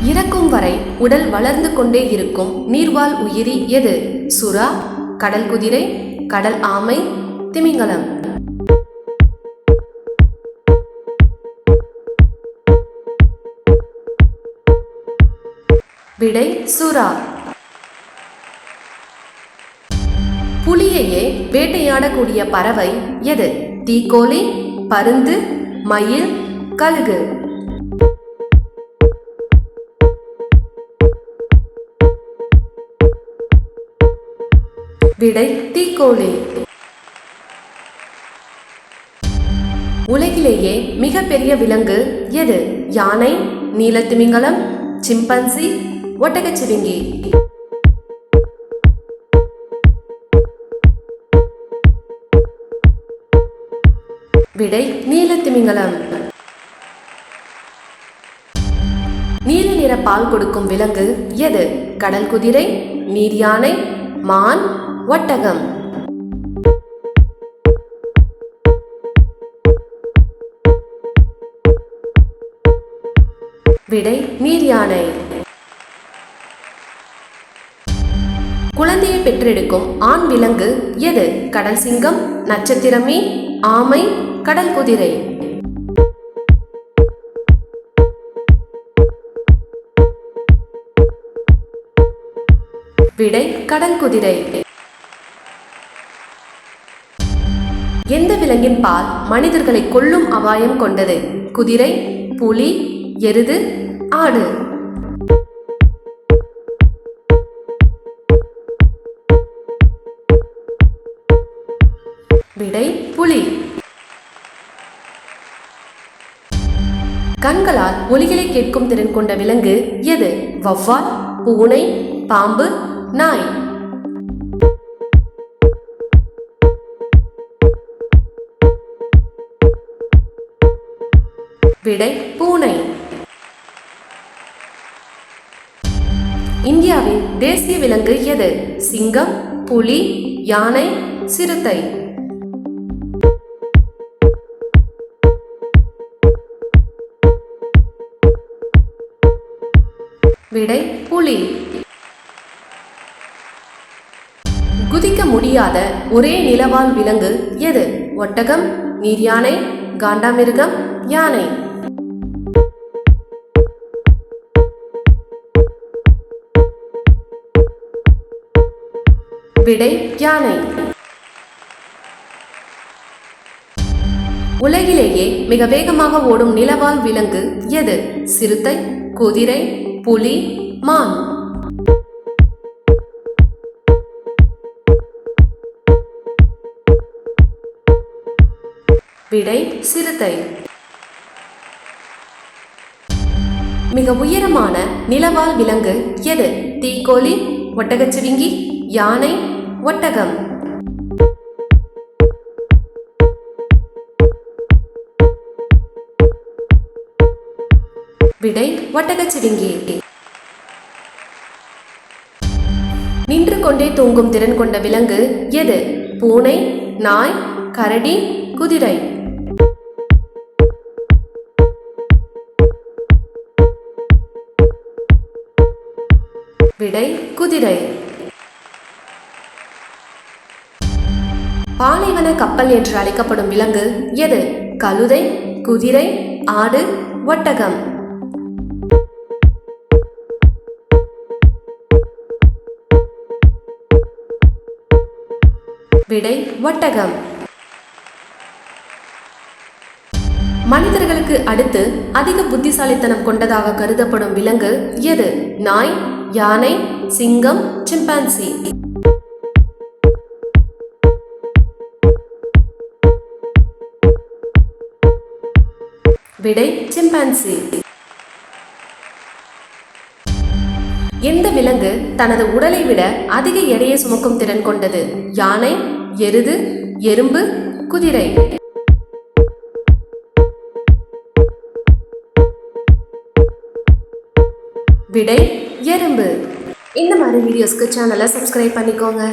இறக்கும் வரை உடல் வளர்ந்து கொண்டே இருக்கும் நீர்வாழ் உயிரி எது? சுறா, கடல் குதிரை, கடல் ஆமை, திமிங்கலம். விடை சுறா. புலியையே வேட்டையாடக்கூடிய பறவை எது? தீக்கோழி, பருந்து, மயில், கழுகு. விடை தீக்கோழி. உலகிலேயே மிகப்பெரிய விலங்கு எது? யானை, நீலத்திமிங்கலம், சிம்பன்சி, ஒட்டகச்சிவிங்கி. விடை நீலத்திமிங்கலம். நீல நிற பால் கொடுக்கும் விலங்கு எது? கடல் குதிரை, நீர் யானை, மான், ஒட்டகம். விடை நீர் யானை. குழந்தையை பெற்றெடுக்கும் ஆண் விலங்கு எது? கடல் சிங்கம், நட்சத்திர மீன், ஆமை, கடல் குதிரை. விடை கடல் குதிரை. எந்த விலங்கின் பால் மனிதர்களை கொல்லும் அபாயம் கொண்டது? குதிரை, புலி, எருது, ஆடு. விடை புலி. கண்களால் ஒலிகளை கேட்கும் திறன் கொண்ட விலங்கு எது? வௌவால், பூனை, பாம்பு, நாய். விடை பூனை. இந்தியாவின் தேசிய விலங்கு எது? சிங்கம், புலி, யானை, சிறுத்தை. விடை புலி. குதிக்க முடியாத ஒரே நிலவாழ் விலங்கு எது? ஒட்டகம், நீர் யானை, காண்டாமிருகம், யானை. விடை யானை. உலகிலேயே மிக வேகமாக ஓடும் நிலவாழ் விலங்கு எது? சிறுத்தை, குதிரை, புலி, மான். விடை சிறுத்தை. மிக உயரமான நிலவாழ் விலங்கு எது? தீக்கோழி, ஒட்டகச்சிவிங்கி, யானை, ஒட்டகம். விடை ஒட்டகச்சிவிங்கி. நின்று கொண்டே தூங்கும் திறன் கொண்ட விலங்கு எது? பூனை, நாய், கரடி, குதிரை. விடை குதிரை. பாலைவன கப்பல் என்று அழைக்கப்படும் விலங்கு எது? கழுதை, குதிரை, ஆடு, ஒட்டகம். விடை ஒட்டகம். மனிதர்களுக்கு அடுத்து அதிக புத்திசாலித்தனம் கொண்டதாக கருதப்படும் விலங்கு எது? நாய், யானை, சிங்கம், சிம்பான்சி. விடை சிம்பான்சி. எந்த விலங்கு தனது உடலை விட அதிக எடையை சுமக்கும் திறன் கொண்டது? யானை, எருது, எறும்பு, குதிரை. விடை எறும்பு. இந்த மாதிரி வீடியோஸ்க்கு சேனலை சப்ஸ்கிரைப் பண்ணிக்கோங்க.